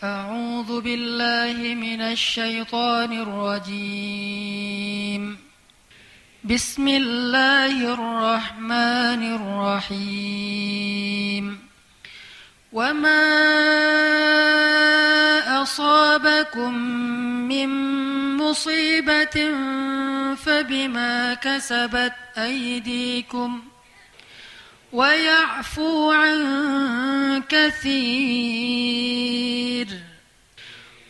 أعوذ بالله من الشيطان الرجيم بسم الله الرحمن الرحيم وما أصابكم من مصيبة فبما كسبت أيديكم ويعفو عن كثير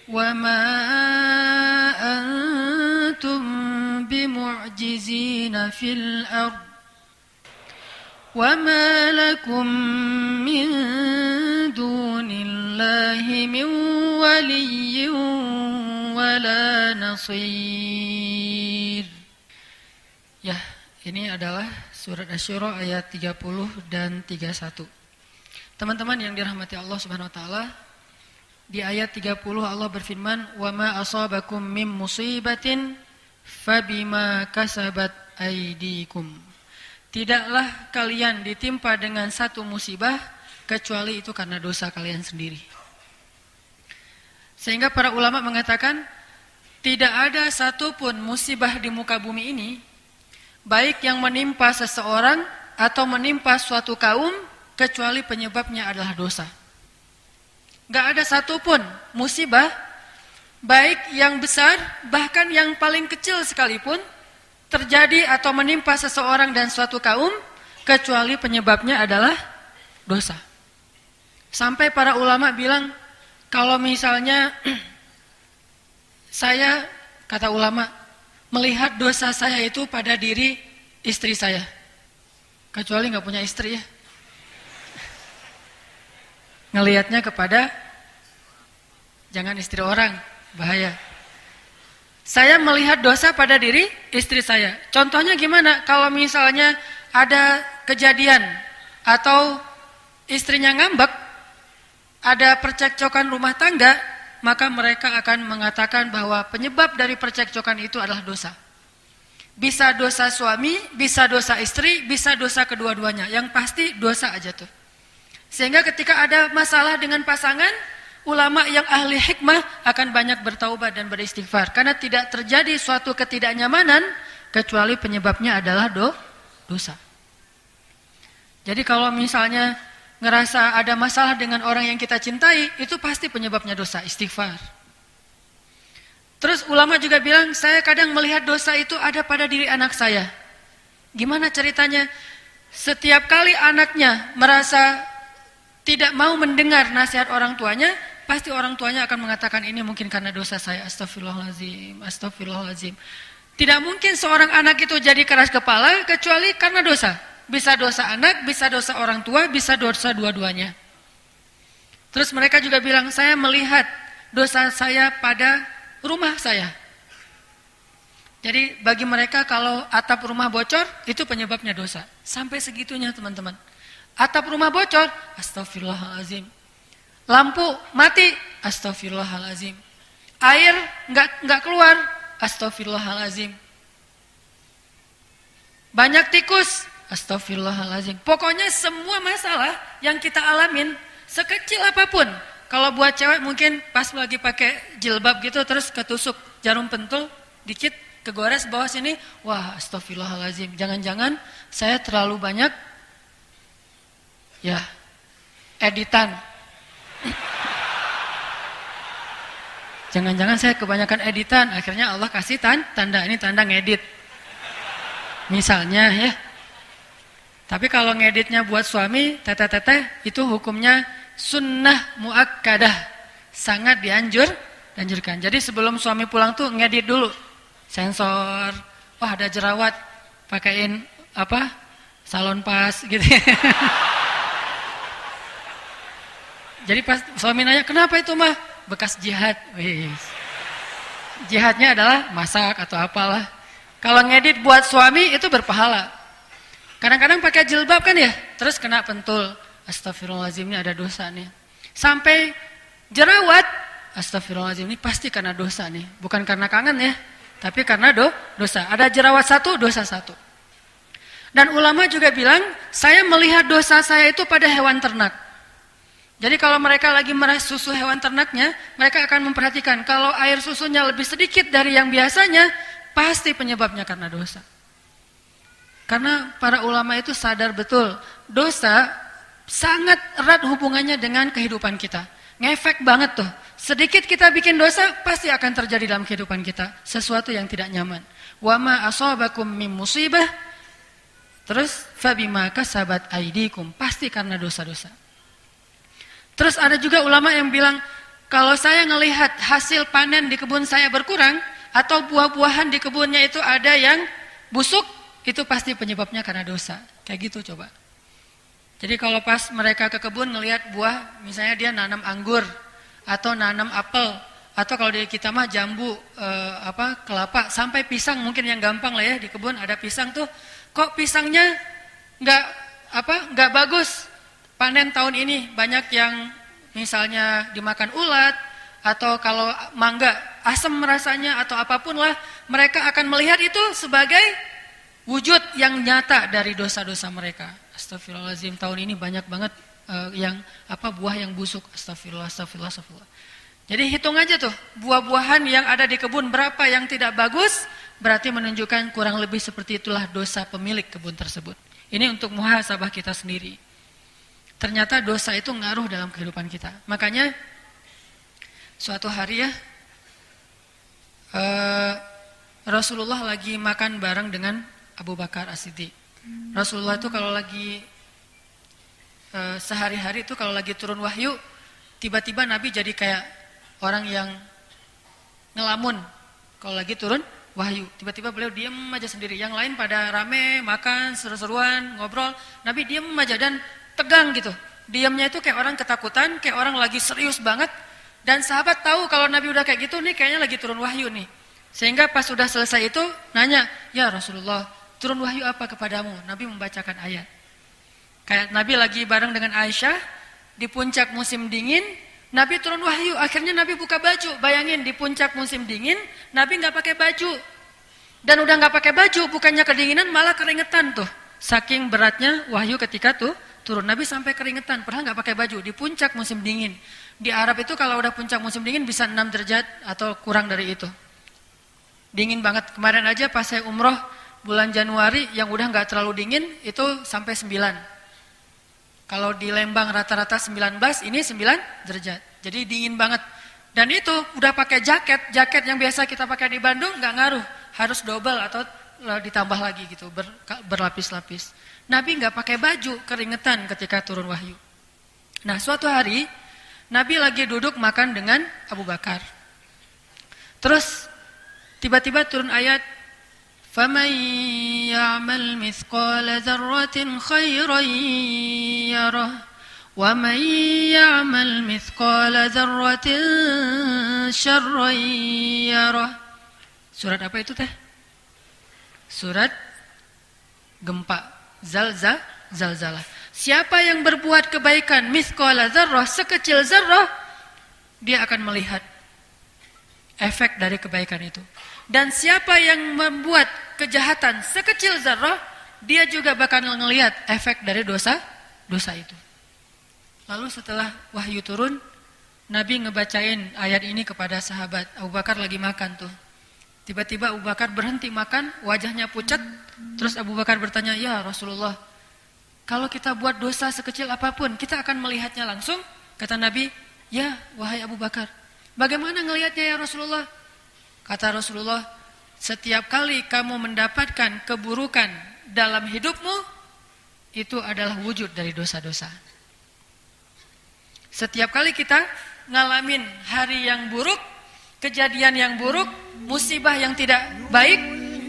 وما أنتم بمعجزين في الأرض وما لكم من دون الله من ولي ولا نصير. Ya, ini adalah surat Asy-Syura ayat 30 dan 31. Teman-teman yang dirahmati Allah Subhanahu wa taala, di ayat 30 Allah berfirman, "Wa ma asabakum mim musibatin fabima kasabat aydikum." Tidaklah kalian ditimpa dengan satu musibah kecuali itu karena dosa kalian sendiri. Sehingga para ulama mengatakan tidak ada satupun musibah di muka bumi ini, baik yang menimpa seseorang atau menimpa suatu kaum, kecuali penyebabnya adalah dosa. Gak ada satupun musibah, baik yang besar, bahkan yang paling kecil sekalipun, terjadi atau menimpa seseorang dan suatu kaum, kecuali penyebabnya adalah dosa. Sampai para ulama bilang, kalau misalnya saya, kata ulama, melihat dosa saya itu pada diri istri saya. Kecuali gak punya istri ya. Ngelihatnya kepada, jangan istri orang, bahaya. Saya melihat dosa pada diri istri saya. Contohnya gimana? Kalau misalnya ada kejadian atau istrinya ngambek, ada percekcokan rumah tangga, maka mereka akan mengatakan bahwa penyebab dari percekcokan itu adalah dosa. Bisa dosa suami, bisa dosa istri, bisa dosa kedua-duanya. Yang pasti dosa aja tuh. Sehingga ketika ada masalah dengan pasangan, ulama yang ahli hikmah akan banyak bertaubat dan beristighfar. Karena tidak terjadi suatu ketidaknyamanan, kecuali penyebabnya adalah dosa. Jadi kalau misalnya ngerasa ada masalah dengan orang yang kita cintai, itu pasti penyebabnya dosa, istighfar. Terus ulama juga bilang, saya kadang melihat dosa itu ada pada diri anak saya. Gimana ceritanya? Setiap kali anaknya merasa tidak mau mendengar nasihat orang tuanya, pasti orang tuanya akan mengatakan ini mungkin karena dosa saya, astagfirullahaladzim, astagfirullahaladzim. Tidak mungkin seorang anak itu jadi keras kepala kecuali karena dosa. Bisa dosa anak, bisa dosa orang tua, bisa dosa dua-duanya. Terus mereka juga bilang, saya melihat dosa saya pada rumah saya. Jadi bagi mereka kalau atap rumah bocor, itu penyebabnya dosa. Sampai segitunya teman-teman. Atap rumah bocor, astagfirullahaladzim. Lampu mati, astagfirullahaladzim. Air nggak keluar, astagfirullahaladzim. Banyak tikus, astagfirullahaladzim. Pokoknya semua masalah yang kita alamin, sekecil apapun. Kalau buat cewek mungkin pas lagi pakai jilbab gitu, terus ketusuk jarum pentul, dikit kegores bawah sini, wah astagfirullahaladzim. Jangan-jangan saya terlalu banyak ya editan. Jangan-jangan saya kebanyakan editan, akhirnya Allah kasih tanda, ini tanda ngedit. Misalnya ya. Tapi kalau ngeditnya buat suami, teteh-teteh, itu hukumnya sunnah muakkadah. Sangat dianjurkan. Jadi sebelum suami pulang tuh ngedit dulu. Sensor, wah ada jerawat, pakaiin apa? Salon pas gitu. Jadi pas suami nanya, kenapa itu mah? Bekas jihad. Jihadnya adalah masak atau apalah. Kalau ngedit buat suami itu berpahala. Kadang-kadang pakai jilbab kan ya, terus kena pentul. Astagfirullahaladzim, ini ada dosa nih. Sampai jerawat, astagfirullahaladzim, ini pasti karena dosa nih. Bukan karena kangen ya, tapi karena dosa. Ada jerawat satu, dosa satu. Dan ulama juga bilang, saya melihat dosa saya itu pada hewan ternak. Jadi kalau mereka lagi meras susu hewan ternaknya, mereka akan memperhatikan kalau air susunya lebih sedikit dari yang biasanya, pasti penyebabnya karena dosa. Karena para ulama itu sadar betul, dosa sangat erat hubungannya dengan kehidupan kita. Ngefek banget tuh. Sedikit kita bikin dosa, pasti akan terjadi dalam kehidupan kita sesuatu yang tidak nyaman. Wa ma asabakum min musibah, terus fabima kasabat aydikum, pasti karena dosa-dosa. Terus ada juga ulama yang bilang, kalau saya ngelihat hasil panen di kebun saya berkurang, atau buah-buahan di kebunnya itu ada yang busuk, itu pasti penyebabnya karena dosa. Kayak gitu coba. Jadi kalau pas mereka ke kebun ngelihat buah, misalnya dia nanam anggur, atau nanam apel, atau kalau di kita mah jambu, kelapa, sampai pisang mungkin yang gampang lah ya, di kebun ada pisang tuh, kok pisangnya nggak bagus. Panen tahun ini banyak yang misalnya dimakan ulat, atau kalau mangga asam rasanya atau apapun lah, mereka akan melihat itu sebagai wujud yang nyata dari dosa-dosa mereka. Astagfirullahaladzim, tahun ini banyak banget buah yang busuk. Astagfirullah. Jadi hitung aja tuh, buah-buahan yang ada di kebun berapa yang tidak bagus, berarti menunjukkan kurang lebih seperti itulah dosa pemilik kebun tersebut. Ini untuk muhasabah kita sendiri. Ternyata dosa itu ngaruh dalam kehidupan kita. Makanya suatu hari ya, Rasulullah lagi makan bareng dengan Abu Bakar As-Siddiq. Rasulullah itu kalau lagi sehari-hari itu kalau lagi turun wahyu, tiba-tiba Nabi jadi kayak orang yang ngelamun. Kalau lagi turun wahyu, tiba-tiba beliau diam aja sendiri. Yang lain pada rame, makan, seru-seruan, ngobrol. Nabi diam aja dan tegang gitu. Diamnya itu kayak orang ketakutan, kayak orang lagi serius banget. Dan sahabat tahu kalau Nabi udah kayak gitu nih, kayaknya lagi turun wahyu nih. Sehingga pas sudah selesai itu nanya, "Ya Rasulullah, turun wahyu apa kepadamu?" Nabi membacakan ayat. Kayak Nabi lagi bareng dengan Aisyah di puncak musim dingin, Nabi turun wahyu. Akhirnya Nabi buka baju. Bayangin di puncak musim dingin, Nabi nggak pakai baju. Dan udah nggak pakai baju, bukannya kedinginan malah keringetan tuh. Saking beratnya wahyu ketika tuh turun, Nabi sampai keringetan, padahal nggak pakai baju di puncak musim dingin. Di Arab itu kalau udah puncak musim dingin bisa 6 derajat atau kurang dari itu. Dingin banget. Kemarin aja pas saya umroh bulan Januari yang udah nggak terlalu dingin itu sampai 9. Kalau di Lembang rata-rata 19, ini 9 derajat. Jadi dingin banget. Dan itu udah pakai jaket yang biasa kita pakai di Bandung nggak ngaruh, harus double atau ditambah lagi gitu, berlapis-lapis. Nabi nggak pakai baju, keringetan ketika turun wahyu. Nah, suatu hari Nabi lagi duduk makan dengan Abu Bakar. Terus tiba-tiba turun ayat, "Faman ya'mal mithqala dzarratin khairan yarah, wa man ya'mal mithqala dzarratin syarran yarah." Surat apa itu teh? Surat gempa. Zalzalah. Siapa yang berbuat kebaikan mithqala dzarrah, sekecil zarrah, dia akan melihat efek dari kebaikan itu. Dan siapa yang membuat kejahatan sekecil zarrah, dia juga bakal melihat efek dari dosa itu. Lalu setelah wahyu turun, Nabi ngebacain ayat ini kepada sahabat. Abu Bakar lagi makan tuh. Tiba-tiba Abu Bakar berhenti makan, wajahnya pucat. Terus Abu Bakar bertanya, "Ya Rasulullah, kalau kita buat dosa sekecil apapun, kita akan melihatnya langsung?" Kata Nabi, "Ya, wahai Abu Bakar. Bagaimana ngelihatnya ya Rasulullah?" Kata Rasulullah, "Setiap kali kamu mendapatkan keburukan dalam hidupmu, itu adalah wujud dari dosa-dosa. Setiap kali kita ngalamin hari yang buruk, kejadian yang buruk, musibah yang tidak baik,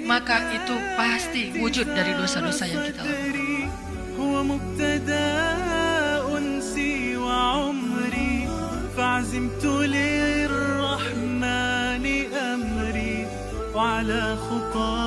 maka itu pasti wujud dari dosa-dosa yang kita lakukan." هو مبتدأ أنسي وعمري فعزمت للرحمن أمري وعلى خطى